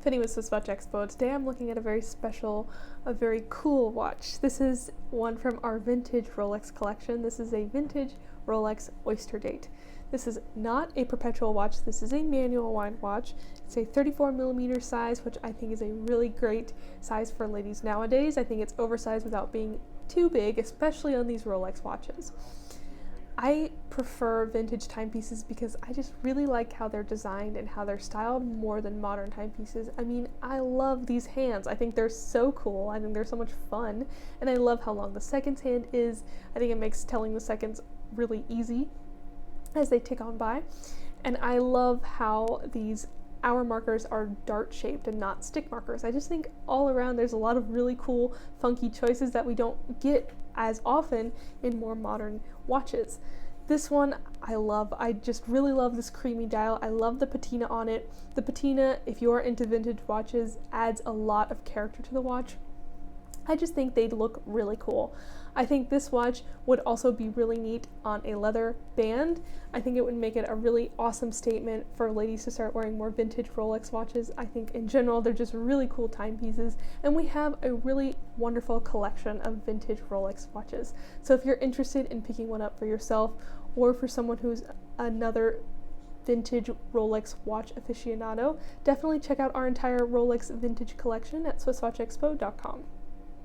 Penny with SwissWatchExpo. Today I'm looking at a very special, a very cool watch. This is one from our vintage Rolex collection. This is a vintage Rolex OysterDate. This is not a perpetual watch, this is a manual wind watch. It's a 34mm size, which I think is a really great size for ladies nowadays. I think it's oversized without being too big, especially on these Rolex watches. I prefer vintage timepieces because I just really like how they're designed and how they're styled more than modern timepieces. I mean, I love these hands. I think they're so cool. I think they're so much fun. And I love how long the seconds hand is. I think it makes telling the seconds really easy as they tick on by. And I love how these hour markers are dart shaped and not stick markers. I just think all around there's a lot of really cool, funky choices that we don't get as often in more modern watches. This one I love. I just really love this creamy dial. I love the patina on it. The patina, if you are into vintage watches, adds a lot of character to the watch. I just think they look really cool. I think this watch would also be really neat on a leather band. I think it would make it a really awesome statement for ladies to start wearing more vintage Rolex watches. I think in general they're just really cool timepieces, and we have a really wonderful collection of vintage Rolex watches. So if you're interested in picking one up for yourself or for someone who's another vintage Rolex watch aficionado, definitely check out our entire Rolex vintage collection at SwissWatchExpo.com.